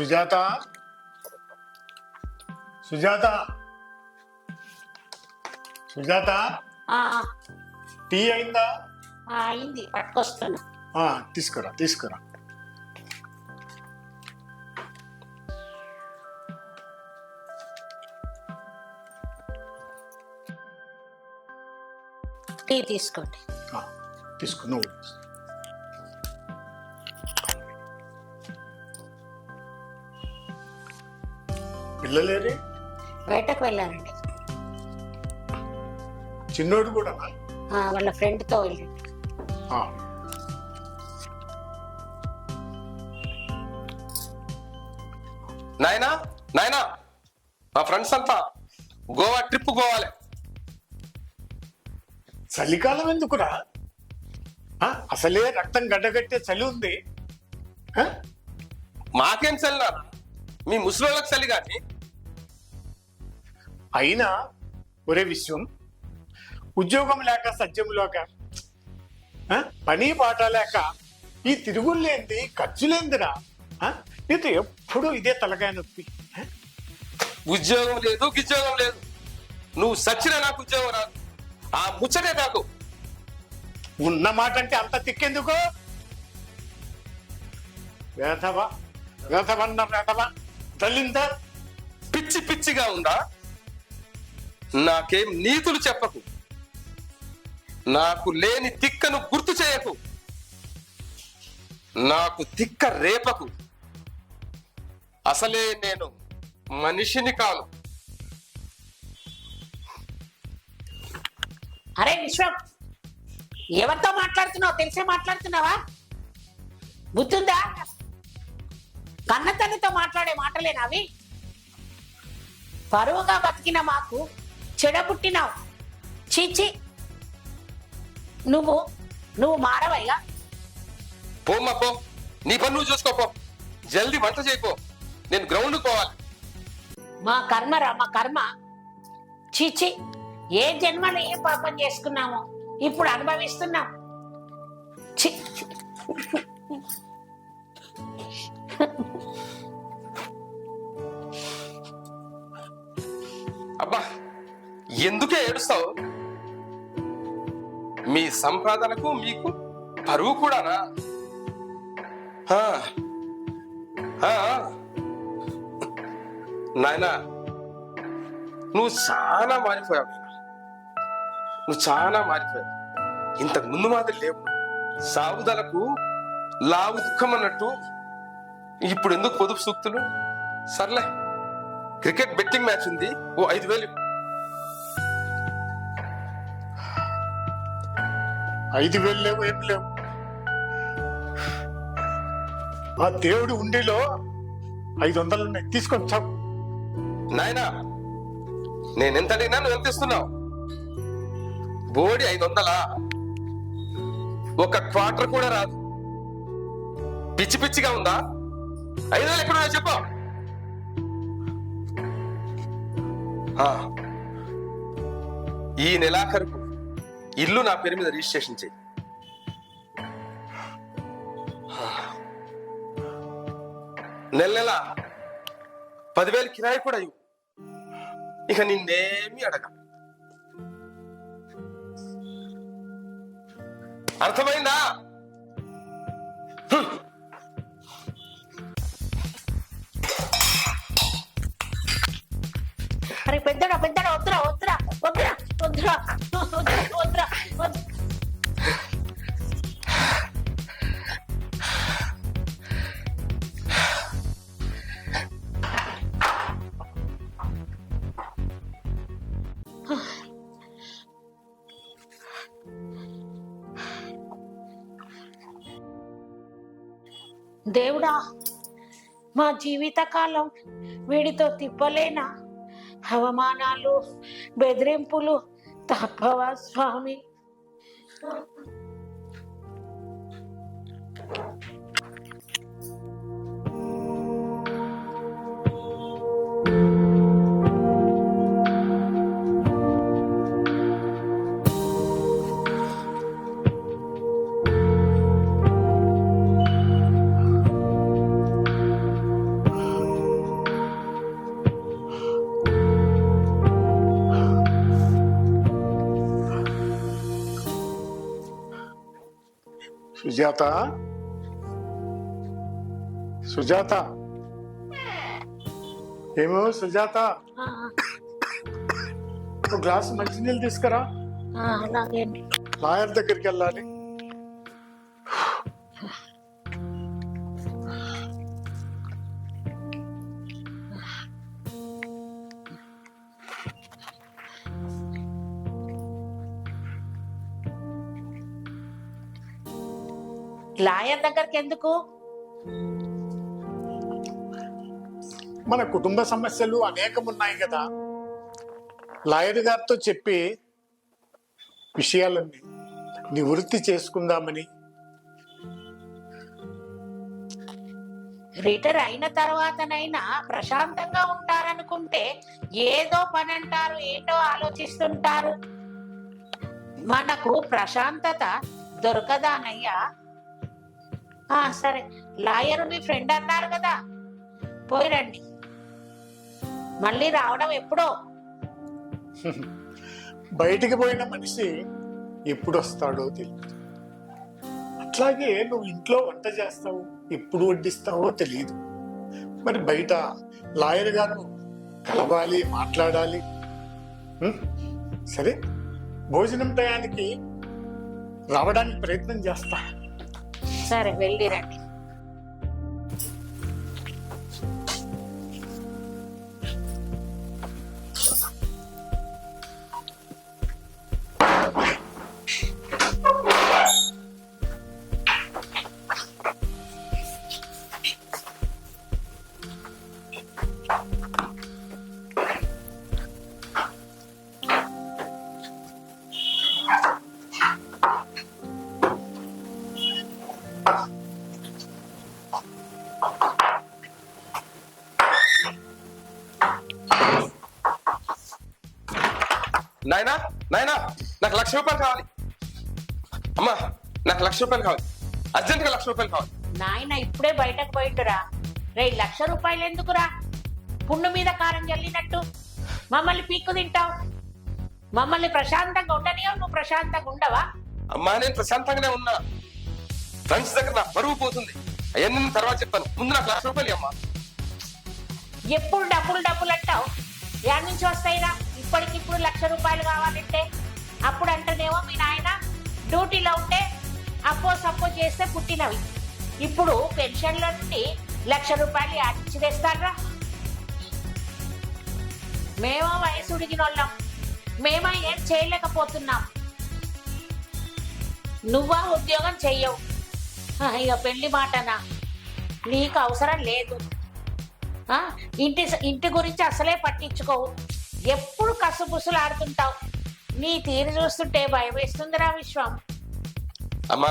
సుజాత సుజాత సుజాత ఆ, టీ అయిందా? అయింది, పట్టుకొస్తున్నా. తీసుకురా తీసుకురా. టీ తీసుకోండి. తీసుకో నువ్వు. పిల్లలేరే? బయటకు వెళ్ళారండి. చిన్నోడు కూడా? వాళ్ళ ఫ్రెండ్తో వెళ్ళండి. నాయనా నాయనా, మా ఫ్రెండ్స్ అంతా గోవా ట్రిప్ పోవాలి. చలికాలం ఎందుకురా? అసలే రక్తం గడ్డగట్టే చలి ఉంది. మాకేం చలినా, మీ ముసలోళ్ళకి చలి కానీ. అయినా ఒరే విశ్వం, ఉద్యోగం లేక సత్యం లేక పని పాట లేక ఈ తిరుగులేంది ఖర్చులేందిరా? నీతో ఎప్పుడు ఇదే తలకాయ నొప్పి. ఉద్యోగం లేదు గిద్యోగం లేదు, నువ్వు సచ్చినా నాకు ఉద్యోగం రాదు. ఆ ముచ్చటే నాకు. ఉన్న మాట అంటే అంత తిక్కెందుకో? వేధవా వేధవన్న వేధవా తల్లిందా? పిచ్చి పిచ్చిగా ఉందా? నాకేం నీతులు చెప్పకు, నాకు లేని తిక్కను గుర్తు చేయకు, నాకు తిక్క రేపకు. అసలే నేను మనిషిని కాను. అరే విశ్వం, ఎవరితో మాట్లాడుతున్నావు? తెలిసే మాట్లాడుతున్నావా? బుద్ధుందా? కన్న తల్లితో మాట్లాడే మాటలేనా అవి? పరువుగా బతికిన మాకు చెడబుట్టినావు. చీచి, నువ్వు మారవయ్యా. పోమ్మా పో, నీ పని నువ్వు చూసుకోపో. జల్దీ వంట చేయపో, నేను గ్రౌండ్ పోవాలి. మా కర్మరా, మా కర్మ. చీచి, ఏ జన్మలో ఏ పాపం చేసుకున్నామో ఇప్పుడు అనుభవిస్తున్నాం. ఛీ. అబ్బా, ఎందుకే ఏడుస్తావు? మీ సంపాదనకు మీకు పరువు కూడానా? నాయనా, నువ్వు చాలా మారిపోయావు. నువ్వు చాలా మారిపోయావు. ఇంతకు ముందు మాదిరి లేవు. సాగుదలకు లావు దుఃఖం అన్నట్టు ఇప్పుడు ఎందుకు పొదుపు సూక్తులు? సర్లే, క్రికెట్ బెట్టింగ్ మ్యాచ్ ఉంది, ఓ 5,000. 5,000 లేవు, ఏం లేవు. ఆ దేవుడి ఉండిలో 500 ఉన్నాయి, తీసుకొని చావు. నాయనా, నేనెంత అడిగినా నువ్వు ఎంత ఇస్తున్నావు? బోడి 500? ఒక క్వార్టర్ కూడా రాదు. పిచ్చి పిచ్చిగా ఉందా? 5,000 ఎక్కడ చెప్పు. ఈ నెలాఖరుకు ఇల్లు నా పేరు మీద రిజిస్ట్రేషన్ చేయి. నెల 10,000 కిరాయి కూడా ఇవ్వు. ఇక నిన్నేమి అడగ. అర్థమైందా? అరే పెద్దడా పెద్దడా, వద్దురా వద్దురా వద్దురా వద్దురా వద్దురా వద్దు. దేవుడా, మా జీవితకాలం వీడితో తిప్పలేనా? అవమానాలు, బెదిరింపులు తప్పవా స్వామి? సుజాత, సుజాత, ఏమో సుజాత, ఆ, ఒక గ్లాసు మంచినీళ్ళు తీసుకురా. అలాగే అండి. లాయర్ దగ్గరికి వెళ్ళాలి. లాయర్ దగ్గరికి ఎందుకు? మన కుటుంబ సమస్యలు అనేకం ఉన్నాయి కదా, లాయర్ గారితో చెప్పి విషయాలన్నీ నివృత్తి చేసుకుందామని. రిటైర్ అయిన తర్వాతనైనా ప్రశాంతంగా ఉంటారనుకుంటే ఏదో పని అంటారు, ఏంటో ఆలోచిస్తుంటారు. మనకు ప్రశాంతత దొరకదానయ్యా. సరే, లాయర్ మీ ఫ్రెండ్ అన్నారు కదా, పోయిరండి. మళ్ళీ రావడం ఎప్పుడో. బయటికి పోయిన మనిషి ఎప్పుడు వస్తాడో తెలియదు. అట్లాగే నువ్వు ఇంట్లో వంట చేస్తావు, ఎప్పుడు వడ్డిస్తావో తెలియదు. మరి బయట లాయర్ గారు కలవాలి, మాట్లాడాలి. సరే, భోజనం టయానికి రావడానికి ప్రయత్నం చేస్తా. సరే, వెళ్ళిరండి. నాయనా, నాయనా, నాకు 1,00,000 రూపాయలు కావాలి. అమ్మా, నాకు 1,00,000 రూపాయలు కావాలి. అర్జెంట్ గా 1,00,000 రూపాయలు కావాలి. నాయన ఇప్పుడే బయటకు పోయింటురా. రే, 1,00,000 రూపాయలు ఎందుకురా? పుండు మీద కారం జల్లినట్టు మమ్మల్ని పీక్కు తింటావు. మమ్మల్ని ప్రశాంతంగా ఉండనియో, నువ్వు ప్రశాంతంగా ఉండవా? అమ్మా, నేను ప్రశాంతంగానే ఉన్నా. ఫ్రెండ్స్ దగ్గర నా పరువు పోతుంది. అవన్నీ తర్వాత చెప్తాను. ముందు నాకు 1,00,000 రూపాయలు అమ్మా. ఎప్పుడు డబ్బులు డబ్బులు అంటావు? యాడ్ నుంచి వస్తాయిరా? ఇప్పటికిప్పుడు 1,00,000 రూపాయలు కావాలంటే అప్పుడు అంటేనేమో మీ నాయన డ్యూటీలో ఉంటే అప్పో సప్పో చేస్తే పుట్టినవి. ఇప్పుడు పెన్షన్ల నుండి 1,00,000 రూపాయలు యాడించి తెస్తారా? మేమో వయసు ఉడిగిన వాళ్ళం, మేమో ఏం చేయలేకపోతున్నాం. నువ్వా ఉద్యోగం చెయ్యవు. ఇక పెళ్లి మాటనా? నీకు అవసరం లేదు. ఇంటి గురించి అసలే పట్టించుకోవు. ఎప్పుడు కసుబుసులు ఆడుతుంటావు. నీ తీరు చూస్తుంటే భయం వేస్తుందిరా విశ్వం. అమ్మా,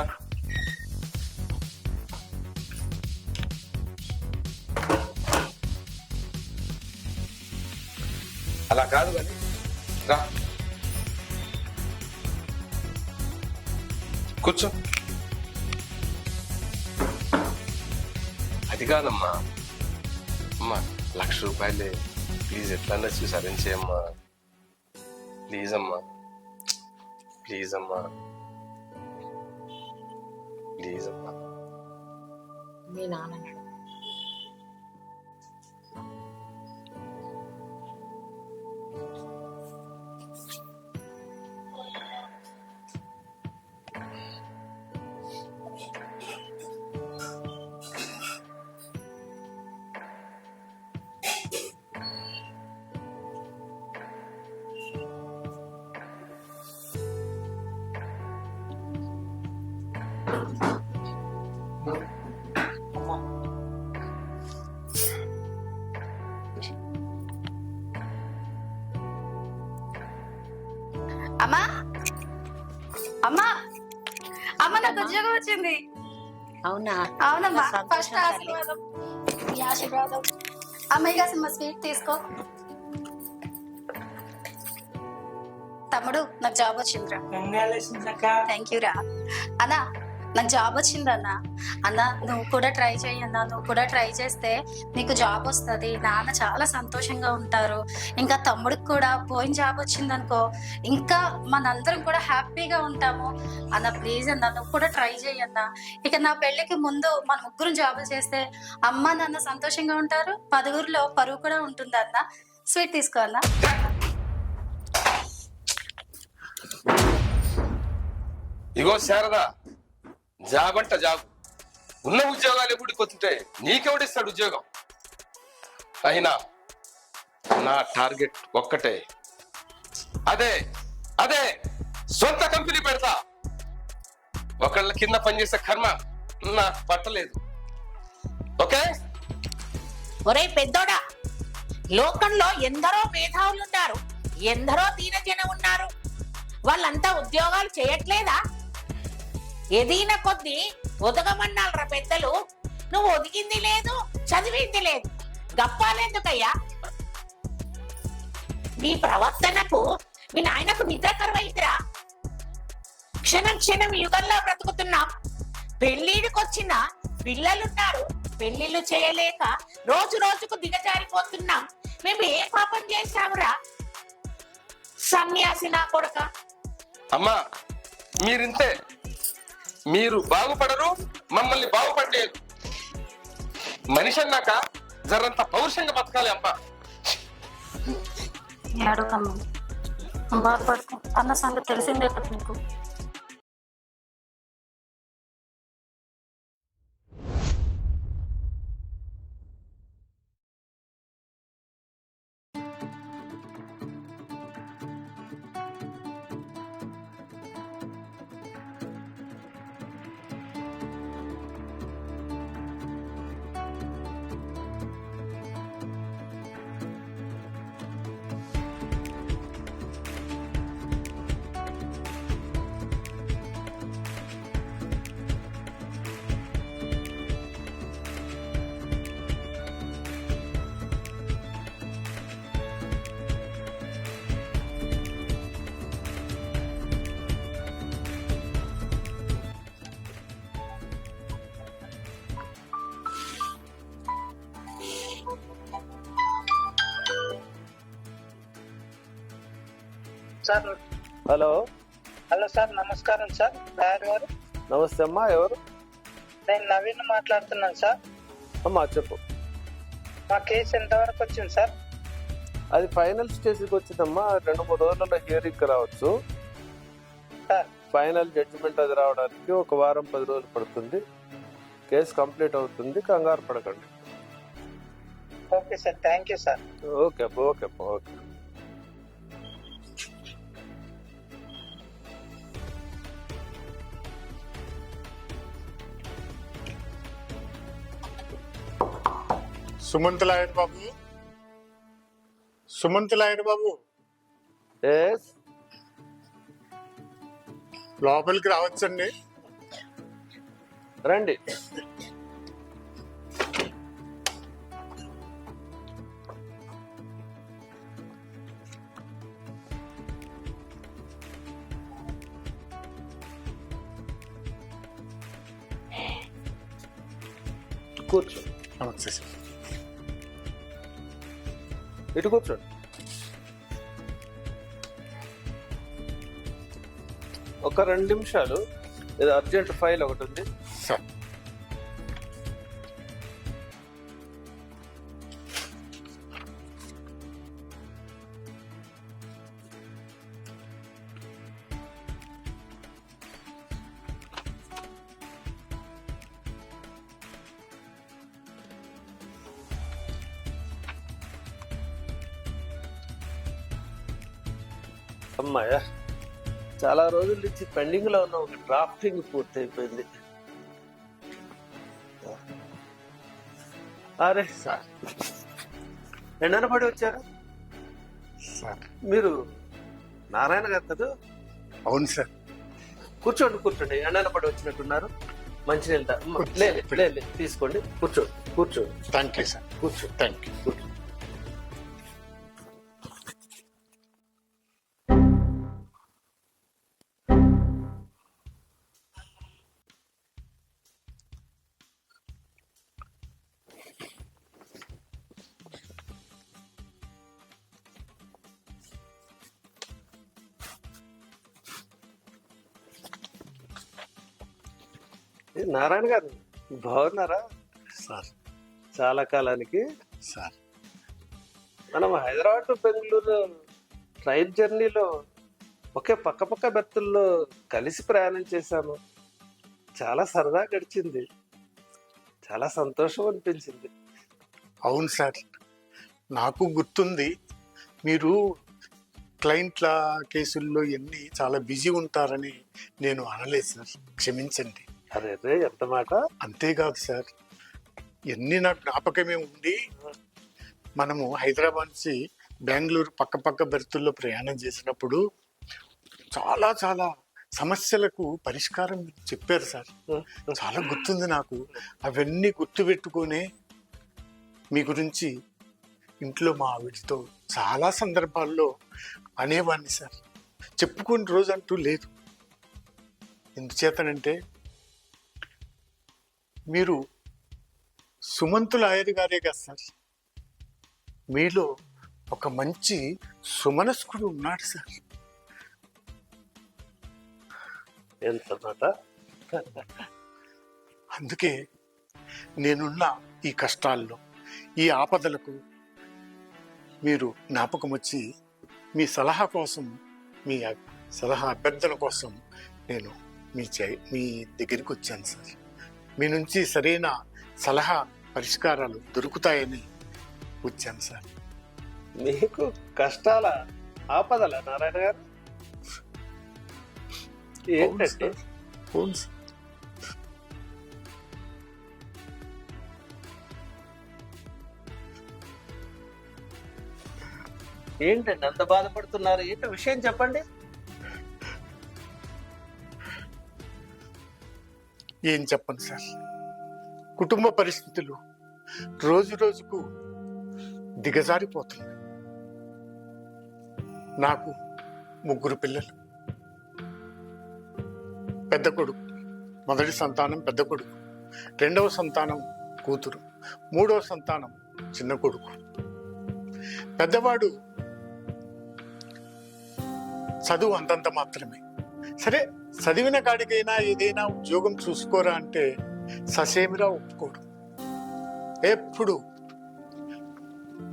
అలా కాదు కానీ రా, కూర్చో. అది కాదమ్మా. అమ్మా, 1,00,000 రూపాయలే. ప్లీజ్, ఎట్లా చూసి అరేంజ్ చేయమ్మా. ప్లీజ్ అమ్మా, ప్లీజ్ అమ్మా, ప్లీజ్ అమ్మా. మీ నాన్న అమ్మా, అమ్మా, అమ్మ, నాకు ఉద్యోగం వచ్చింది. అవునా? అవునమ్మా. సంతోషం ఫస్ట్ తల్లి. ఆశీర్వాదం. ఈ ఆశీర్వాదం. అమ్మాయి కోసం మా స్వీట్ తీసుకో. తమ్ముడు, నాకు జాబ్ వచ్చిందిరా. థ్యాంక్ యూ రా. అన్నా, నాకు జాబ్ వచ్చిందన్న. అన్న నువ్వు కూడా ట్రై చెయ్యన్నా, నువ్వు కూడా ట్రై చేస్తే నీకు జాబ్ వస్తుంది, నాన్న చాలా సంతోషంగా ఉంటారు. ఇంకా తమ్ముడికి కూడా పోయిన జాబ్ వచ్చిందనుకో ఇంకా మనందరం కూడా హ్యాపీగా ఉంటాము. అన్న ప్లీజ్ అన్న నువ్వు కూడా ట్రై చెయ్యన్నా. ఇక నా పెళ్లికి ముందు మన ముగ్గురు జాబులు చేస్తే అమ్మ నాన్న సంతోషంగా ఉంటారు, పదుగురిలో పరువు కూడా ఉంటుంది అన్న. స్వీట్ తీసుకో అన్న. ఇగో శారదా, జాబ్ అంట జాబ్. ఉన్న ఉద్యోగాలు ఎప్పుడు కొత్తుంటే నీకెవడిస్తాడు ఉద్యోగం? అయినా నా టార్గెట్ ఒక్కటే, అదే అదే సొంత కంపెనీ పెడతా. ఒకళ్ళ కింద పనిచేసే కర్మ నాకు పట్టలేదు. ఓకే? ఒరే పెద్దోడా, లోకంలో ఎందరో మేధావులు ఉన్నారు, ఎందరో దీనజనం ఉన్నారు. వాళ్ళంతా ఉద్యోగాలు చేయట్లేదా? ఎదిగిన కొద్దీ ఒదగమన్నారా పెద్దలు. నువ్వు ఒదిగింది లేదు, చదివింది లేదు, గప్పాలెందుకయ్యా? నీ ప్రవర్తనకు మీ నాయనకు నిద్ర కరువైందిరా. క్షణం క్షణం యుగంలో బ్రతుకుతున్నాం. పెళ్లిడికొచ్చిన పిల్లలున్నారు, పెళ్లిళ్ళు చేయలేక రోజు రోజుకు దిగజారిపోతున్నాం. మేము ఏ పాపం చేశామురా? సన్యాసి నా కొడుక. అమ్మా మీరింతే, మీరు బాగుపడరు, మమ్మల్ని బాగుపడలేదు. మనిషి అన్నాక జరంత పౌరుషంగా బతకాలి అమ్మా. ఏడవకమ్మా, బాధపడుకో. అన్న సంగతి తెలిసిందే కదా నీకు. సార్ హలో హలో సార్, నమస్కారం సార్. రాయర్ గారు, నమస్తే అమ్మా. ఎవరు? నేను నవీన్ మాట్లాడుతున్నాను సార్. అమ్మా చెప్పు. మా కేసు ఎంతవరకు వచ్చింది సార్? అది ఫైనల్ స్టేజ్కి వచ్చిందమ్మా. 2-3 రోజులలో హియరింగ్ రావచ్చు. సార్ ఫైనల్ జడ్జిమెంట్ అది రావడానికి 1 వారం 10 రోజులు పడుతుంది. కేసు కంప్లీట్ అవుతుంది, కంగారు పడకండి. Okay sir, thank you sir. Okay అబ్బా, ఓకే అబ్బా, ఓకే. సుమంత్ లాయర్ బాబు, సుమంత్ లాయర్ బాబు ఎస్, లోపలికి రావచ్చండి? రండి. కూర్చో. నమస్తే సార్. ఇటు కూర్చోండి. ఒక 2 నిమిషాలు, ఇది అర్జెంట్ ఫైల్ ఒకటి ఉంది. సార్ అమ్మాయ, చాలా రోజుల నుంచి పెండింగ్ లో ఉన్న ఒక డ్రాఫ్టింగ్ పూర్తి అయిపోయింది. అరే సార్ ఎండన పడి వచ్చారా? సార్ మీరు నారాయణ గారు కదా? అవును సార్. కూర్చోండి కూర్చోండి. ఎండన పడి వచ్చినట్టున్నారు. మంచినీళ్ళు లేదు తీసుకోండి. కూర్చోండి కూర్చోండి. Thank you sir. కూర్చో. Thank you. కూర్చో. నారాయణ గారు బాగున్నారా? సార్ చాలా కాలానికి సార్ మనం హైదరాబాద్ టు బెంగళూరు ట్రైన్ జర్నీలో ఒకే పక్క బెర్తుల్లో కలిసి ప్రయాణం చేశాము. చాలా సరదా గడిచింది, చాలా సంతోషం అనిపించింది. అవును సార్, నాకు గుర్తుంది. మీరు క్లయింట్ల కేసుల్లో ఎన్ని చాలా బిజీ ఉంటారని నేను అనలేదు సార్, క్షమించండి. అరే ఎంత మాట! అంతేకాదు సార్, ఎన్ని నాకు జ్ఞాపకమే ఉండి మనము హైదరాబాద్ నుంచి బెంగళూరు పక్క బెర్తుల్లో ప్రయాణం చేసినప్పుడు చాలా చాలా సమస్యలకు పరిష్కారం చెప్పారు సార్. చాలా గుర్తుంది నాకు. అవన్నీ గుర్తుపెట్టుకునే మీ గురించి ఇంట్లో మా ఆవిడతో చాలా సందర్భాల్లో అనేవాడిని సార్. చెప్పుకునే రోజు అంటూ లేదు. ఎందుచేతనంటే మీరు సుమంతుల ఆయర్ గారే కదా సార్, మీలో ఒక మంచి సుమనస్కుడు ఉన్నాడు సార్. ఎంత మాట! అందుకే నేనున్న ఈ కష్టాల్లో, ఈ ఆపదలకు మీరు జ్ఞాపకం వచ్చి మీ సలహా కోసం, మీ సలహా అభ్యర్థన కోసం నేను మీ దగ్గరికి వచ్చాను సార్. మీ నుంచి సరైన సలహా పరిష్కారాలు దొరుకుతాయని వచ్చాను సార్. మీకు కష్టాల ఆపదల నారాయణ గారు ఏంటంటే? అవును సార్. ఏంటండి అంత బాధపడుతున్నారు? ఏంటో విషయం చెప్పండి. ఏం చెప్పను సార్, కుటుంబ పరిస్థితులు రోజు రోజుకు దిగజారిపోతుంది. నాకు 3 పిల్లలు. పెద్ద కొడుకు, మొదటి సంతానం పెద్ద కొడుకు, 2వ సంతానం కూతురు, 3వ సంతానం చిన్న కొడుకు. పెద్దవాడు చదువు అంతంత మాత్రమే. సరే, చదివిన కాడికైనా ఏదైనా ఉద్యోగం చూసుకోరా అంటే ససేమిరా ఒప్పుకోడు. ఎప్పుడు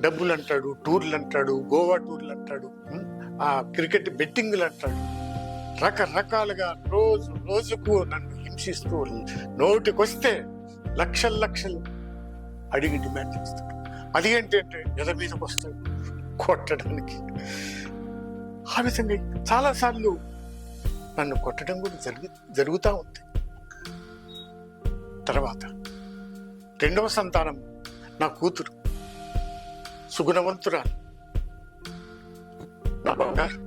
డబ్బులు అంటాడు, టూర్లు అంటాడు, గోవా టూర్లు అంటాడు, ఆ క్రికెట్ బెట్టింగ్లు అంటాడు. రకరకాలుగా రోజుకు నన్ను హింసిస్తూ నోటికొస్తే లక్షలు అడిగి డిమాండ్ చేస్తాడు. అది ఏంటంటే ఎద మీదకి వస్తాడు కొట్టడానికి. ఆ విధంగా చాలాసార్లు నన్ను కొట్టడం కూడా జరుగుతూ ఉంది. తర్వాత 2వ సంతానం నా కూతురు, సుగుణవంతురాలు, నా బంగారు.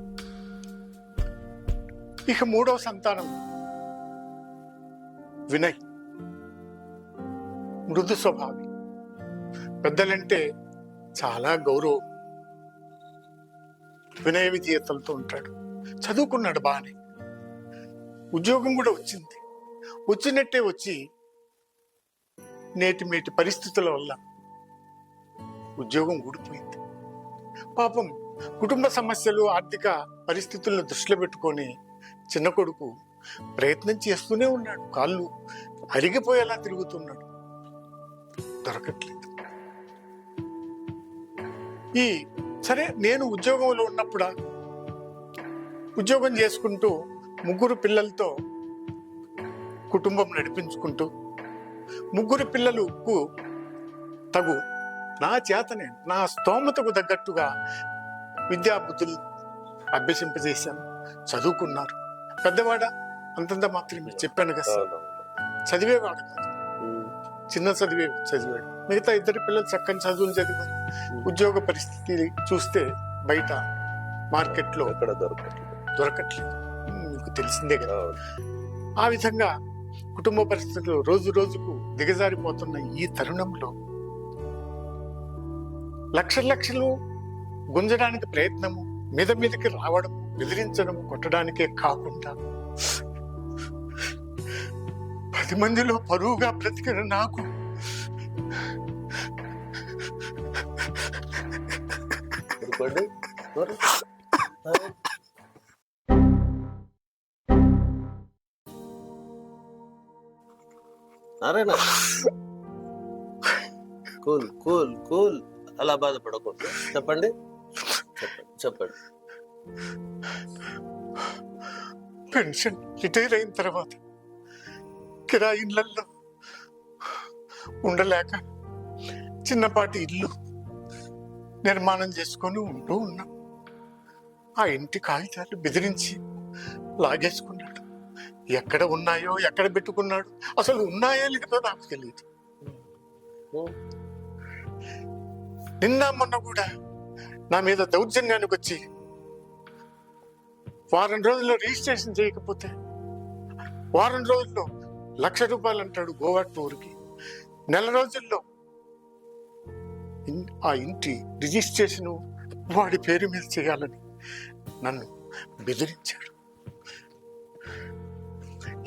ఇక 3వ సంతానం వినయ్, మృదు స్వభావి, పెద్దలంటే చాలా గౌరవం, వినయ విజేతలతో ఉంటాడు. చదువుకున్నాడు బాగానే, ఉద్యోగం కూడా వచ్చింది. వచ్చినట్టే వచ్చి నేటి పరిస్థితుల వల్ల ఉద్యోగం ఊడిపోయింది. పాపం కుటుంబ సమస్యలు, ఆర్థిక పరిస్థితులను దృష్టిలో పెట్టుకొని చిన్న కొడుకు ప్రయత్నం చేస్తూనే ఉన్నాడు. కాళ్ళు అరిగిపోయేలా తిరుగుతున్నాడు, దొరకట్లేదు. సరే, నేను ఉద్యోగంలో ఉన్నప్పుడు ఉద్యోగం చేసుకుంటూ 3 పిల్లలతో కుటుంబం నడిపించుకుంటూ 3 పిల్లలకు తగు నా చేతనే, నా స్తోమతకు తగ్గట్టుగా విద్యాబుద్ధులు అభ్యసింపజేశాను. చదువుకున్నారు. పెద్దవాడ అంతంత మాత్రమే చెప్పాను కదా సార్, చదివేవాడు కాదు, చిన్న చదివాడు. మిగతా 2 పిల్లలు చక్కని చదువులు చదివారు. ఉద్యోగ పరిస్థితి చూస్తే బయట మార్కెట్లో దొరకట్లేదు, మీకు తెలిసిందే కదా. ఆ విధంగా కుటుంబ పరిస్థితులు రోజుకు దిగజారిపోతున్న ఈ తరుణంలో లక్షలు గుంజడానికి ప్రయత్నము, మీదకి రావడం, బెదిరించడం, కొట్టడానికే కాకుండా 10 మందిలో పరువుగా బ్రతికిన నాకు నారాయణ కూల్ కూల్ కూల్, అలా బాధపడకూడదు. చెప్పండి చెప్పండి. పెన్షన్ రిటైర్ అయిన తర్వాత కిరాయి ఇళ్లలో ఉండలేక చిన్నపాటి ఇల్లు నిర్మాణం చేసుకొని ఉంటూ ఉన్నాం. ఆ ఇంటి కాగితాలు బెదిరించి లాగేసుకున్నాడు. ఎక్కడ ఉన్నాయో ఎక్కడ పెట్టుకున్నాడు, అసలు ఉన్నాయో లేదో నాకు తెలియదు. నిన్న మొన్న కూడా నా మీద దౌర్జన్యానికి వచ్చి వారం రోజుల్లో రిజిస్ట్రేషన్ చేయకపోతే వారం రోజుల్లో ₹1,00,000 అంటాడు గోవా టూర్కి. నెల రోజుల్లో ఆ ఇంటి రిజిస్ట్రేషన్ వాడి పేరు మీద చేయాలని నన్ను బెదిరించాడు.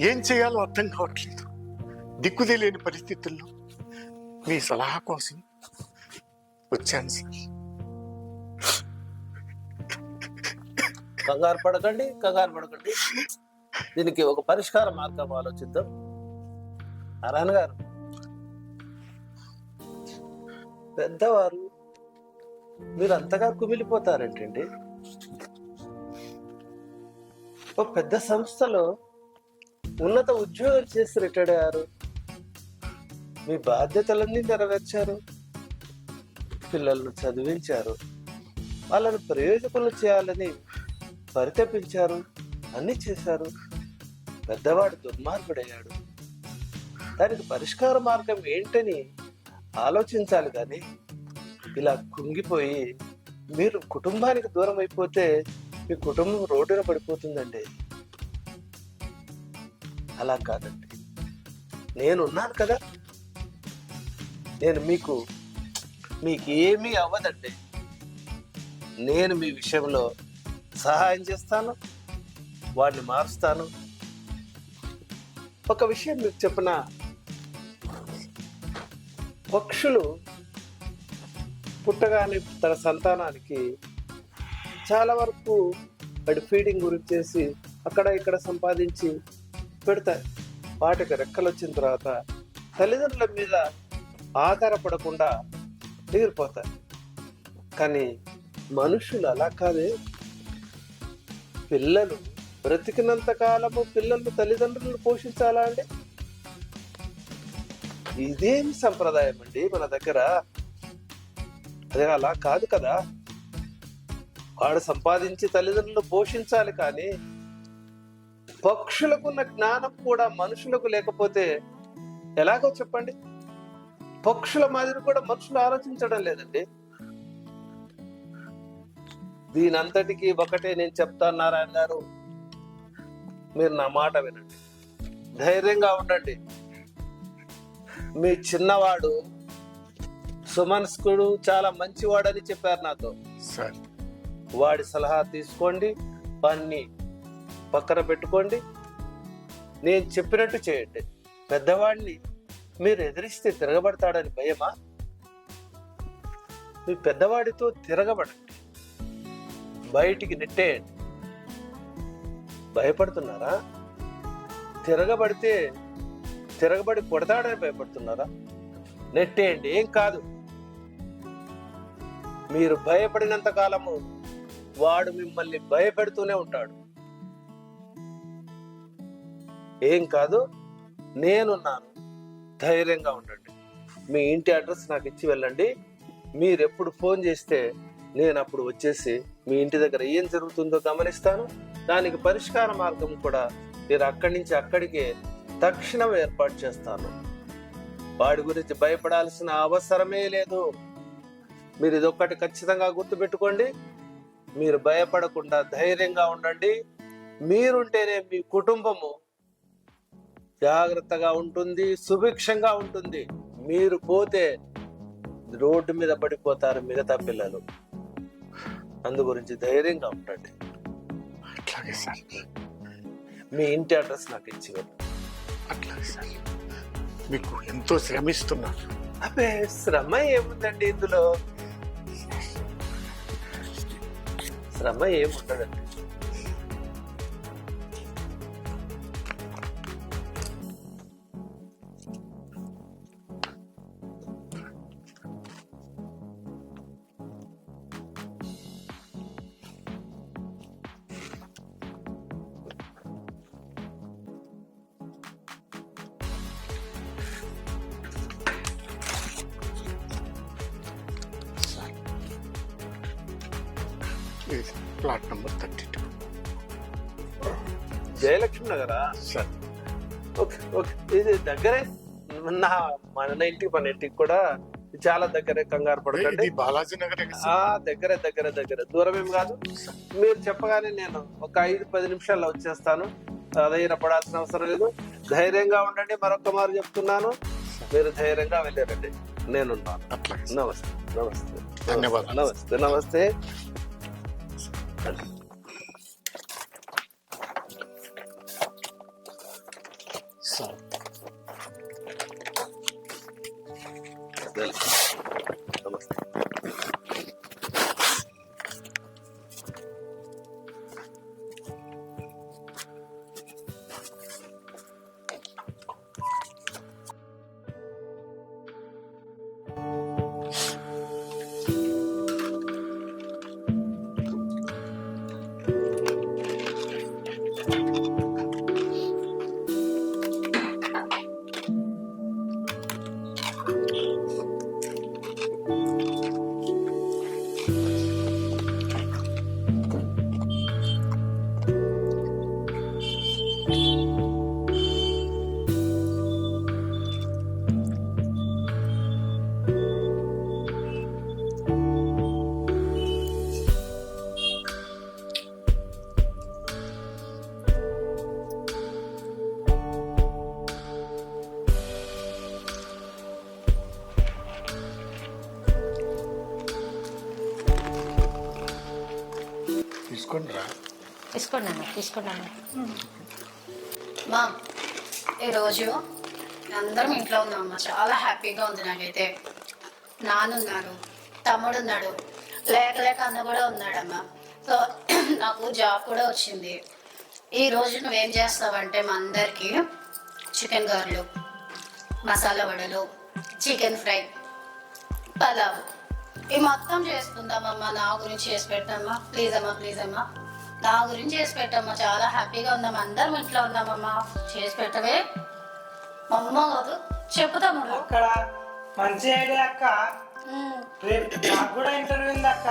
ఏం చేయాలో అర్థం కావట్లేదు. దిక్కుదేలేని పరిస్థితుల్లో మీ సలహా కోసం వచ్చాను సార్. కంగారు పడకండి. దీనికి ఒక పరిష్కార మార్గం ఆలోచిద్దాం. నారాయణ గారు, పెద్దవారు, మీరు అంతగా కుమిలిపోతారేంటండి? ఒక పెద్ద సంస్థలో ఉన్నత ఉద్యోగం చేసి రిటైర్డ్ అయ్యారు. మీ బాధ్యతలన్నీ నెరవేర్చారు, పిల్లలను చదివించారు, వాళ్ళను ప్రయోజకులు చేయాలని పరితపించారు, అన్ని చేశారు. పెద్దవాడు దుర్మార్గుడయ్యాడు. దానికి పరిష్కార మార్గం ఏంటని ఆలోచించాలి. కానీ ఇలా కుంగిపోయి మీరు కుటుంబానికి దూరం అయిపోతే మీ కుటుంబం రోడ్డున పడిపోతుందండి. అలా కాదండి, నేనున్నాను కదా, నేను మీకు ఏమీ అవ్వదండి. నేను మీ విషయంలో సహాయం చేస్తాను, వాడిని మారుస్తాను. ఒక విషయం మీకు చెప్పిన, పక్షులు పుట్టగానే తన సంతానానికి చాలా వరకు వాడి ఫీడింగ్ గురించి చేసి అక్కడ ఇక్కడ సంపాదించి పెడతాయి. వాటికి రెక్కలు వచ్చిన తర్వాత తల్లిదండ్రుల మీద ఆధారపడకుండా ఎగిరిపోతాయి. కానీ మనుషులు అలా కాదే. పిల్లలు బ్రతికినంత కాలము పిల్లలు తల్లిదండ్రులను పోషించాలా అండి? ఇదేం సంప్రదాయం అండి మన దగ్గర? అదే అలా కాదు కదా. వాడు సంపాదించి తల్లిదండ్రులు పోషించాలి. కానీ పక్షులకున్న జ్ఞానం కూడా మనుషులకు లేకపోతే ఎలాగో చెప్పండి. పక్షుల మాదిరి కూడా మనుషులు ఆలోచించడం లేదండి. దీనంతటికీ ఒకటే నేను చెప్తాను నారాయణ గారు, మీరు నా మాట వినండి, ధైర్యంగా ఉండండి. మీ చిన్నవాడు సుమనస్కుడు, చాలా మంచివాడని చెప్పారు నాతో. సార్, వాడి సలహా తీసుకోండి, వాడిని పక్కన పెట్టుకోండి, నేను చెప్పినట్టు చేయండి. పెద్దవాడిని మీరు ఎదిరిస్తే తిరగబడతాడని భయమా? మీ పెద్దవాడితో తిరగబడండి, బయటికి నెట్టేయండి. భయపడుతున్నారా? తిరగబడి కొడతాడని భయపడుతున్నారా? నెట్టేయండి, ఏం కాదు. మీరు భయపడినంత కాలము వాడు మిమ్మల్ని భయపెడుతూనే ఉంటాడు. ఏం కాదు, నేనున్నాను, ధైర్యంగా ఉండండి. మీ ఇంటి అడ్రస్ నాకు ఇచ్చి వెళ్ళండి. మీరు ఎప్పుడు ఫోన్ చేస్తే నేను అప్పుడు వచ్చేసి మీ ఇంటి దగ్గర ఏం జరుగుతుందో గమనిస్తాను. దానికి పరిష్కార మార్గం కూడా నేను అక్కడి నుంచి అక్కడికే తక్షణం ఏర్పాటు చేస్తాను. వాడి గురించి భయపడాల్సిన అవసరమే లేదు. మీరు ఇదొక్కటి ఖచ్చితంగా గుర్తుపెట్టుకోండి. మీరు భయపడకుండా ధైర్యంగా ఉండండి. మీరుంటేనే మీ కుటుంబము జాగ్రత్తగా ఉంటుంది, సుభిక్షంగా ఉంటుంది. మీరు పోతే రోడ్డు మీద పడిపోతారు మిగతా పిల్లలు. అందు గురించి ధైర్యంగా ఉండండి. అట్లాగే సార్. మీ ఇంటి అడ్రస్ నాకు ఇచ్చి వెళ్ళండి. అట్లాగే సార్. మీకు ఎంతో శ్రమిస్తున్నారు. అబ్బే, శ్రమ ఏముందండి ఇందులో? శ్రమ ఏముండదండి. Plot number 32. జయలక్ష్మి నగరా? సార్ ఓకే ఓకే, ఇది దగ్గరే. మన ఇంటికి మన ఇంటికి కూడా చాలా దగ్గరే, కంగారు పడకండి. ఇది బాలాజీ నగర్ దగ్గరే దగ్గరే దగ్గరే, దూరం ఏం కాదు. మీరు చెప్పగానే నేను ఒక 5-10 నిమిషాల్లో వచ్చేస్తాను. అదైనా పడాల్సిన అవసరం లేదు. ధైర్యంగా ఉండండి. మరొక మారు చెప్తున్నాను, మీరు ధైర్యంగా వెళ్ళారండి. నేనున్నాను. అట్లా. నమస్తే నమస్తే ధన్యవాదాలు. నమస్తే నమస్తే. సార్ నమస్తే. తీసుకున్నాను. మా ఈరోజు అందరం ఇంట్లో ఉన్నామమ్మా. చాలా హ్యాపీగా ఉంది నాకైతే. నాన్నున్నాడు, తమ్ముడు ఉన్నాడు, లేక అన్న కూడా ఉన్నాడమ్మా. సో నాకు జాబ్ కూడా వచ్చింది. ఈరోజు నువ్వేం చేస్తావంటే మా అందరికీ చికెన్ గారెలు, మసాలా వడలు, చికెన్ ఫ్రై, పలావ్ ఈ మొత్తం చేసుకుందామమ్మా. నా గురించి చేసి పెట్టమ్మా ప్లీజ్ అమ్మా, ప్లీజ్ అమ్మా, నా గురించి చేసి పెట్టమ్మా. చాలా హ్యాపీగా ఉందాం, అందరం ఇంట్లో ఉందామమ్మా. చేసి పెట్టవే అమ్మ కాదు, చెప్పుతాము. అక్కడ మంచి ఐడియా అక్క. రేపు నాకు కూడా ఇంటర్వ్యూ ఉంది అక్క,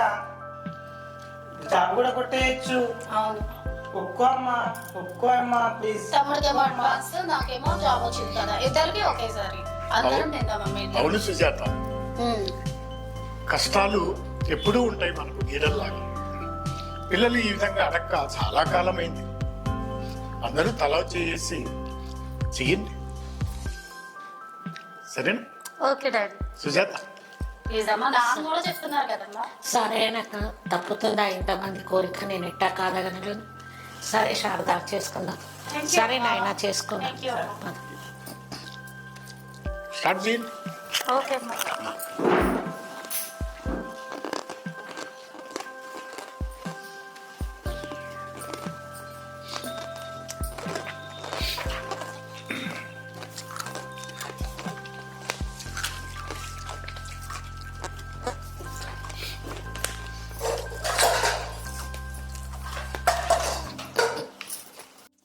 జాబ్ కూడా కొట్టేయచ్చు. అవును, ఒక్కో అమ్మా ప్లీజ్. తమ్ముడికేమో అడ్వాన్స్, నాకేమో జాబ్ వచ్చింది కదా, ఇద్దరికి ఒకేసారి అందరం తిందామమ్మా. అవును సుజాత, కష్టాలు ఎప్పుడూ ఉంటాయి మనకు గీడల్లాగా. పిల్లలు ఈ విధంగా అడక్క చాలా కాలమైంది. అందరూ తల చేసి చెయ్యండి, సరేనా? Okay daddy. సుజాత ప్లీజ్ అమ్మా, నాన్న కూడా చెప్తున్నారు కదమ్మా. సరేనక్క, తప్పుతుందా ఇంతమంది కోరిక, నేను ఎట్టా కాదగనలేను. సరే శారదా, చేసుకుందాం. సరే నాయన, చేసుకుందాం. స్టార్ట్ చేయండి. ఓకే అమ్మా.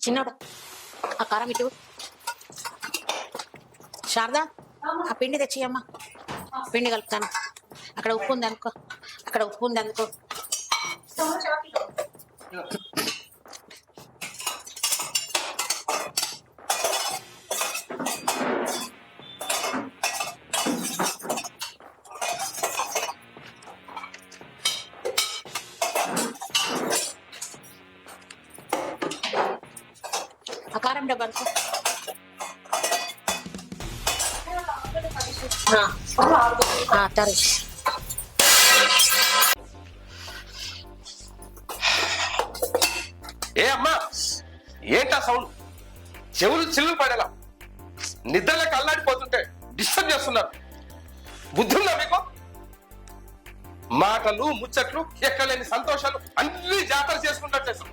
చిన్నోడు, ఆ కారం ఇటు. శారదా, ఆ పిండి తెచ్చియమ్మా, పిండి కలుపుతాను. అక్కడ ఉప్పు ఉంది అనుకో, అక్కడ ఉప్పు ఉంది అనుకో. ఆ కారం డబ్బా అనుకో. సరే. ఏ అమ్మా, ఏంటా సౌండ్? చెవులు చిల్లు పడేలా, నిద్రలోకి అల్లాడిపోతుంటే డిస్టర్బ్ చేస్తున్నారు. బుద్ధి ఉందా మీకు? మాటలు ముచ్చట్లు, ఎక్కలేని సంతోషాలు అన్ని జాతర చేసుకుంటారు చేస్తాం.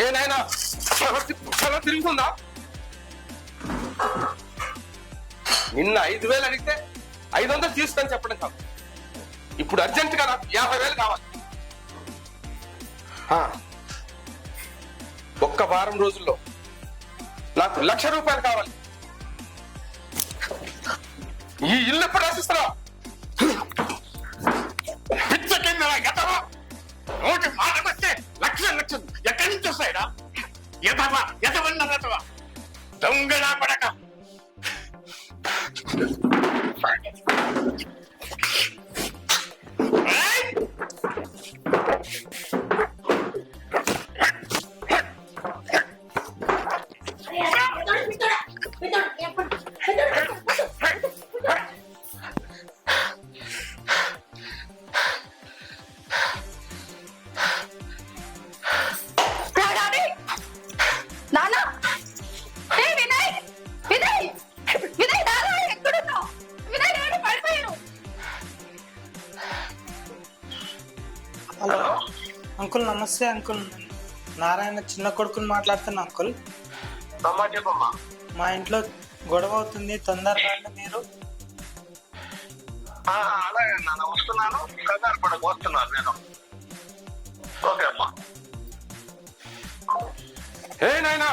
ఏ నాయనా, తిరుగుతుందా? నిన్న 5,000 అడిగితే 500 తీసుకొని చెప్పడం కాదు, ఇప్పుడు అర్జెంట్ గా నాకు 50,000 కావాలి. ఒక్క వారం రోజుల్లో నాకు 1,00,000 రూపాయలు కావాలి. ఈ ఇల్లు ఎప్పుడు రాసిస్తారా? పిచ్చకింద ఎదవా, నోటి మాట వస్తే లక్షలు ఎక్కడి నుంచి వస్తాయిరా? ఎదవా ఎదవన్నదవా, దొంగలా పడక. నాన్న, ఏ వినయ్, వినయ్, వినయ్ నాన్న ఎక్కడున్నావు? వినయ్ నేను పడిపోయాను. హలో అంకుల్, నమస్తే అంకుల్. నారాయణ చిన్న కొడుకుని మాట్లాడుతున్నా అంకుల్. చెప్పమ్మా. మా ఇంట్లో గొడవ అవుతుంది, తొందరగా రండి మీరు. అలాగే నాన్న, వస్తున్నాను. కంగారు పడకు, వస్తున్నాను నేను. ఓకే అమ్మా. ఏ నాయనా,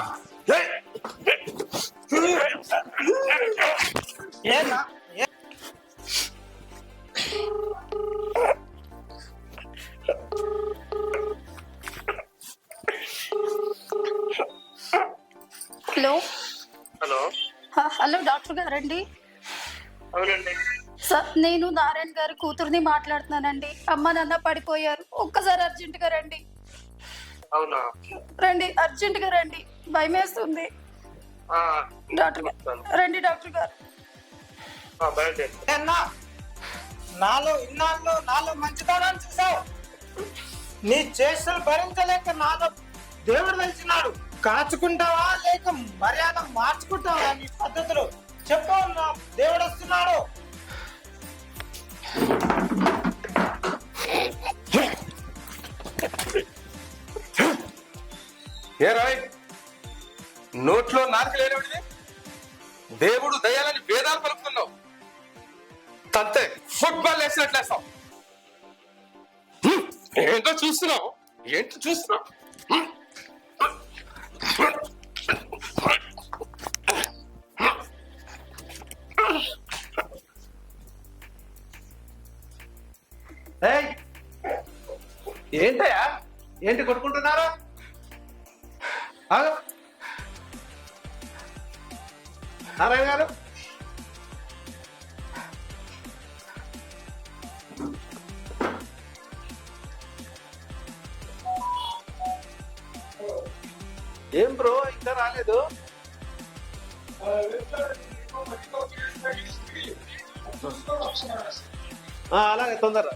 ఏనా హలో హలో, హలో డాక్టర్ గారండి. అవునండి. సార్ నేను నారాయణ గారి కూతుర్ని మాట్లాడుతున్నానండి. అమ్మ నాన్న పడిపోయారు, ఒక్కసారి అర్జెంట్ గా రండి. అవునా? రండి, అర్జెంట్ గా రండి, భయం వేస్తుంది. డాక్టర్ గారు రండి, డాక్టర్ గారు. బయలుదేరి. ఏన్నా? నాలో మంచితనం చూసావు. నీ చేష్టలు భరించలేక నాలో దేవుడు వెళ్తున్నాడు. కాచుకుంటావా లేక మర్యాద మార్చుకుంటావా? నీ పద్ధతులు చెప్పు. నా దేవుడు వస్తున్నాడు. ఏ రాయ్, నోట్లో నాలుగు లేనివాడిది దేవుడు దయాలని వేదాలు పలుకుతున్నావు. తంతే ఫుట్బాల్ వేసినట్లేస్తావు. ఏంటో చూస్తున్నావు, ఏంటో చూస్తున్నావు. ఏంటయ్యా, ఏంటి కొట్టుకుంటున్నారా? నారాయణ గారు, ఏం బ్రో ఇంకా రాలేదు? అలాగే తొందరగా.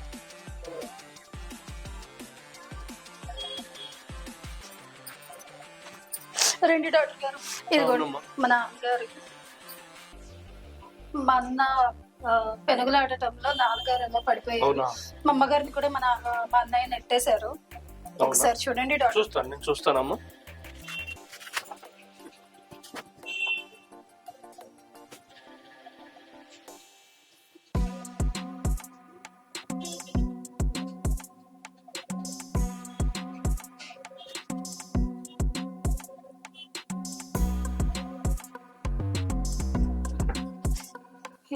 రండి డాక్టర్ గారు. ఇదిగోండి మా నాన్నగారు. మా అన్న పెనుగులాడటంలో నాన్నగారు ఏమో పడిపోయారు. మా అమ్మగారిని కూడా మా అన్నయ్య నెట్టేశారు. ఒకసారి చూడండి డాక్టర్. చూస్తాను, నేను చూస్తానమ్మా.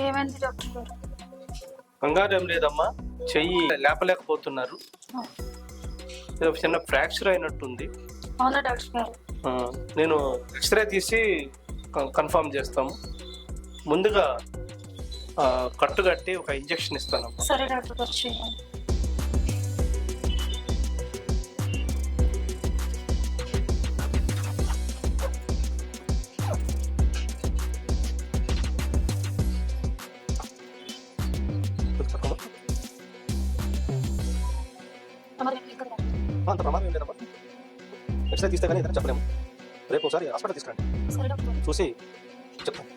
ఏమైంది డాక్టర్ గారు? కంగారు ఏం లేదమ్మా, చెయ్యి లేపలేకపోతున్నారు. ఏదో చిన్న ఫ్రాక్చర్ అయినట్టుంది. అవునా డాక్టర్ గారు? నేను ఎక్స్రే తీసి కన్ఫర్మ్ చేస్తాము. ముందుగా కట్టు కట్టి ఒక ఇంజెక్షన్ ఇస్తానమ్మా. సరే డాక్టర్ గారు, చేయండి. అంత ప్రమాదం ఏం లేదమ్మా. ఎక్స్రే తీస్తే కానీ ఏదైనా చెప్పలేము. రేపు ఒకసారి హాస్పిటల్ తీసుకురండి, సరే డాక్టర్. చూసి చెప్తాను.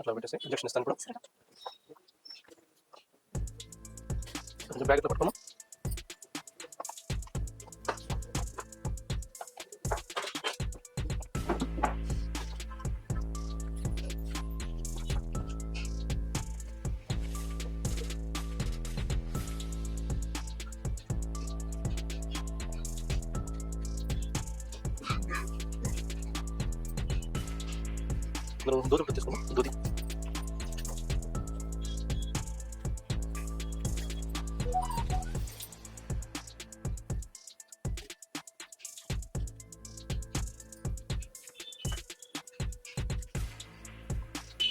అట్లా పెట్టేసి ఇంజెక్షన్ ఇస్తాను కూడా. కొంచెం బ్యాగ్లో పట్టుకోమా. నువ్వు దూరం తీసుకో దూది.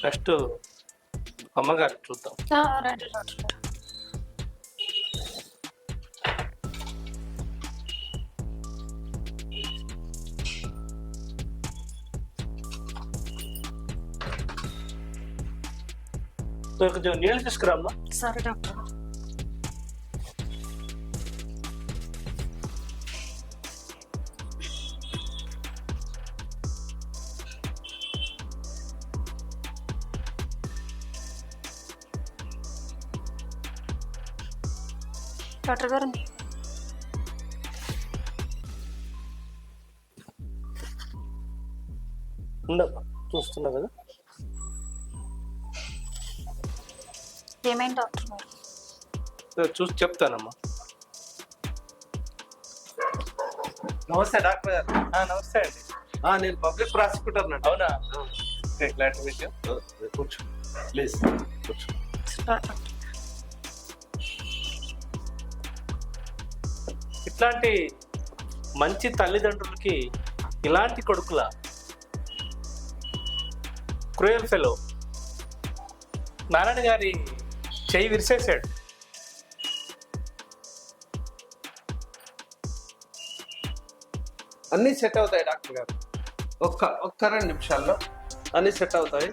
నెక్స్ట్ అమ్మగారు చూద్దాం. రండి డాక్టర్ గారు. కొంచెం నీళ్ళు తీసుకురామ్మా. సరే డాక్టర్ గారు. డాక్టర్ గారు ఉండమ్మా, చూస్తున్నా కదా. ఏమైంది డాక్టర్ గారు? చూసి చెప్తానమ్మా. నమస్తే డాక్టర్ గారు. నమస్తే అండి. నేను పబ్లిక్ ప్రాసిక్యూటర్ అండి. అవునా? Glad to meet you. కూర్చో ప్లీజ్ కూర్చో. డాక్టర్ ఇట్లాంటి మంచి తల్లిదండ్రులకి ఇలాంటి కొడుకుల క్రూయల్ ఫెలో నారాయణ గారి చెయ్యి విరిసేసాడు. అన్నీ సెట్ అవుతాయి డాక్టర్ గారు. ఒక్క 2 నిమిషాల్లో అన్నీ సెట్ అవుతాయి.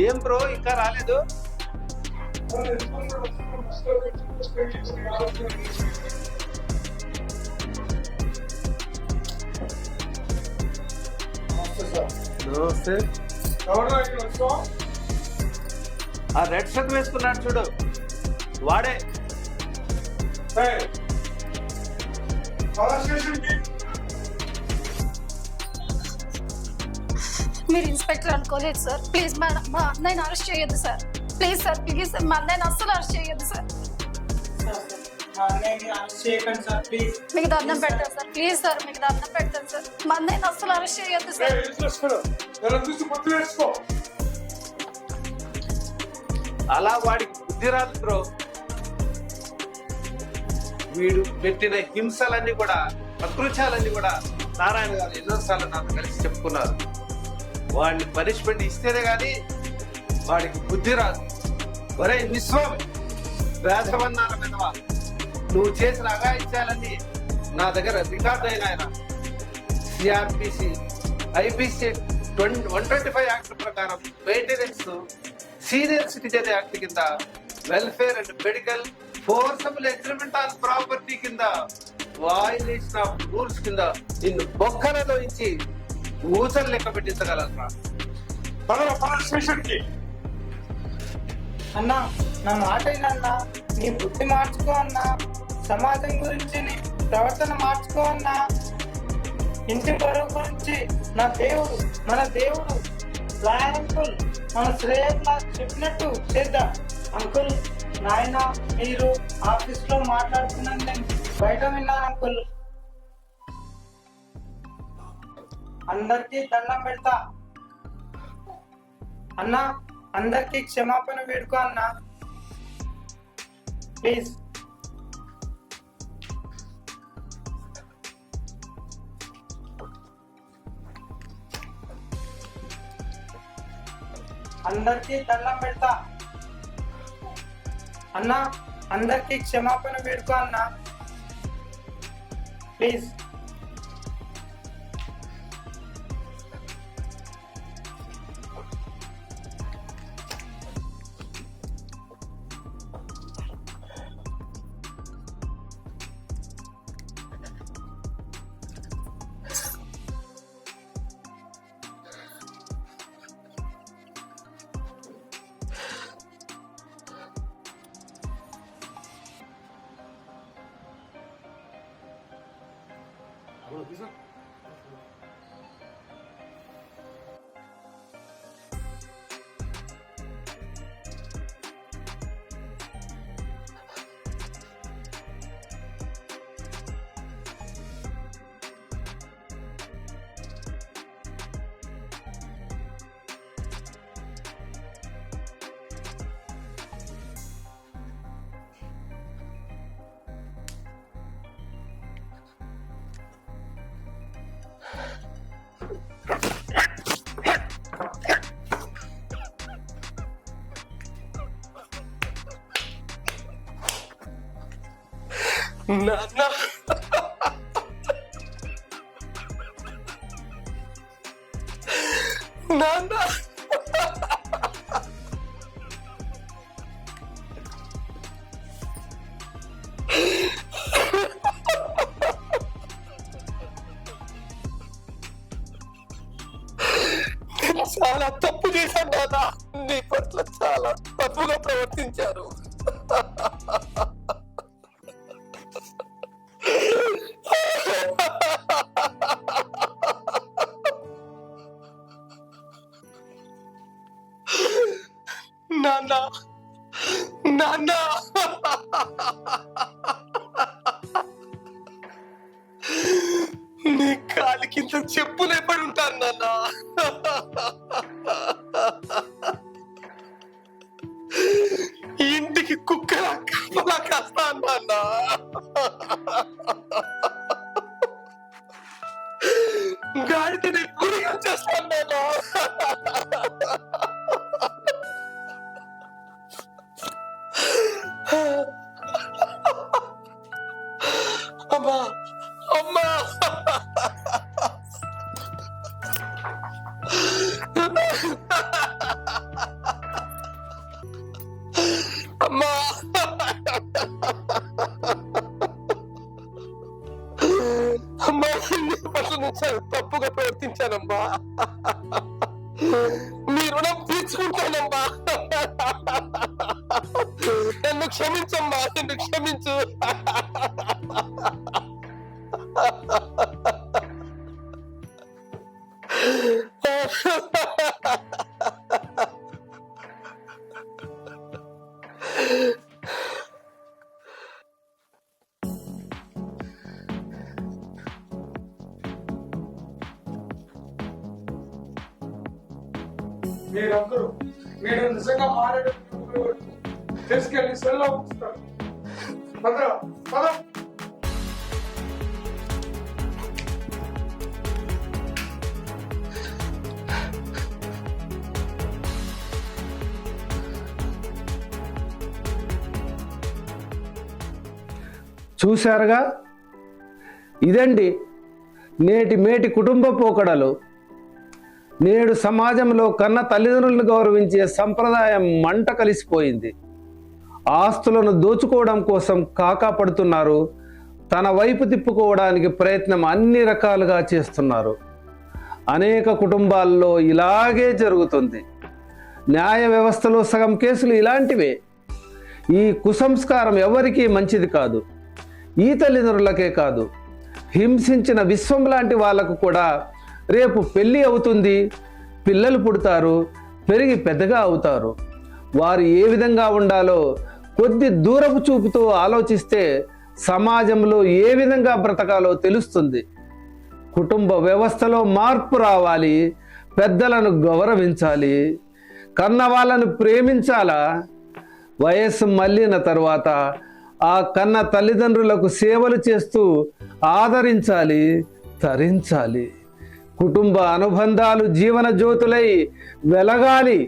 ఏం బ్రో ఇంకా రాలేదు? నమస్తే. ఆ రెడ్ షర్ట్ వేసుకున్నాడు చూడు, వాడే. మీరు ఇన్స్పెక్టర్ అనుకోలేదు సార్. ప్లీజ్ మేడం, మా అన్నయ్యని అరెస్ట్ చేయొద్దు sir. Please sir, please sir, మా అన్నయ్యని అస్సలు అరెస్ట్ చేయొద్దు సార్. మీకు దండం పెడతాను సార్. ప్లీజ్ సార్, మీకు దండం పెడతాను సార్. మా అన్నయ్యని అస్సలు అరెస్ట్ చేయొద్దు సార్. అలా వాడికి బుద్ధి రాదు బ్రో. వీడు పెట్టిన హింసలన్నీ కూడా, అకృత్యాలన్నీ కూడా నారాయణ గారు ఎన్నోసార్లు నాతో కలిసి చెప్పుకున్నారు. వాడిని పనిష్మెంట్ ఇస్తేనే కానీ వాడికి బుద్ధి రాదు. ఒరే నిస్వామి, వేధవన్నాల విధవా, నువ్వు చేసిన అఘాయిత్యాలన్నీ నా దగ్గర రికార్డ్ అయిన ఆయన. సిఆర్పిసి ఐపీసీ 125 యాక్ట్ ప్రకారం మెయింటెనెన్స్, సీనియర్ సిటిజన్ యాక్ట్ కింద welfare and medical, forcible agreement on property కింద, వయలేషన్ ఆఫ్ రూల్స్ కింద నిన్ను బొక్కలలో ఇచ్చి ఊసలు లెక్క పెట్టించగలరా? అన్నా, నా మాట వినన్నా. నీ బుద్ధి మార్చుకో అన్నా. సమాజం గురించి నీ ప్రవర్తన మార్చుకో అన్నా. ఇంటి పరువు గురించి మన దేవుడు లాయర్ అంకుల్ మన శ్రేయస్లా చెప్పినట్టు చేద్దాం. అంకుల్, నాయన మీరు ఆఫీస్ లో మాట్లాడుతున్నాను, నేను బయట విన్నాను అంకుల్. అందరికీ దండం పెడతా అన్నా. అందరికీ క్షమాపణ వేడుకో అన్నా, ప్లీజ్. అందరికీ దండం పెడతా అన్నా. అందరికీ క్షమాపణ వేడుకో అన్నా, ప్లీజ్. నాన్న నాన్న చాలా తప్పు చేశాను నాన్న. నీ పట్ల చాలా తప్పుగా ప్రవర్తించారు. నాన్న నాన్న నీ కాలి కింద చెప్పులే పడి ఉంటాను నాన్న. ఇంటికి కుక్కలా కాపలా కాస్తాను నాన్న. గాడిని గురిగా చేస్తాను నాన్న. అమ్మా అమ్మా అమ్మా అమ్మా నీ పట్ల నుంచి తప్పుగా ప్రవర్తించానమ్మా. మీ రుణం తీర్చుకుంటానమ్మా. నన్ను క్షమించమ్మా, నన్ను క్షమించు. మీరందరూ మీరు నిజంగా మారేడు తీసుకెళ్లి సెల్లో ఉంచుతారు. పద చూశారుగా, ఇదండి నేటి మేటి కుటుంబ పోకడలు. నేడు సమాజంలో కన్న తల్లిదండ్రులను గౌరవించే సంప్రదాయం మంట కలిసిపోయింది. ఆస్తులను దోచుకోవడం కోసం కాకా పడుతున్నారు. తన వైపు తిప్పుకోవడానికి ప్రయత్నం అన్ని రకాలుగా చేస్తున్నారు. అనేక కుటుంబాల్లో ఇలాగే జరుగుతుంది. న్యాయ వ్యవస్థలో సగం కేసులు ఇలాంటివే. ఈ కుసంస్కారం ఎవరికీ మంచిది కాదు. ఈ తల్లిదండ్రులకే కాదు, హింసించిన విశ్వం లాంటి వాళ్లకు కూడా రేపు పెళ్ళి అవుతుంది, పిల్లలు పుడతారు, పెరిగి పెద్దగా అవుతారు. వారు ఏ విధంగా ఉండాలో కొద్ది దూరపు చూపుతో ఆలోచిస్తే సమాజంలో ఏ విధంగా బ్రతకాలో తెలుస్తుంది. కుటుంబ వ్యవస్థలో మార్పు రావాలి. పెద్దలను గౌరవించాలి. కన్న వాళ్ళను ప్రేమించాలా? వయస్సు మళ్ళిన తర్వాత ఆ కన్న తల్లిదండ్రులకు సేవలు చేస్తూ ఆదరించాలి, తరించాలి. కుటుంబ అనుబంధాలు జీవన జ్యోతులై వెలగాలి.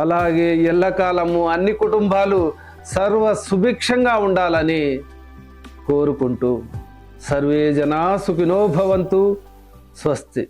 అలాగే ఎల్లకాలము అన్ని కుటుంబాలు సర్వ సుభిక్షంగా ఉండాలని కోరుకుంటూ సర్వే జనా సుఖినో భవంతు. స్వస్తి.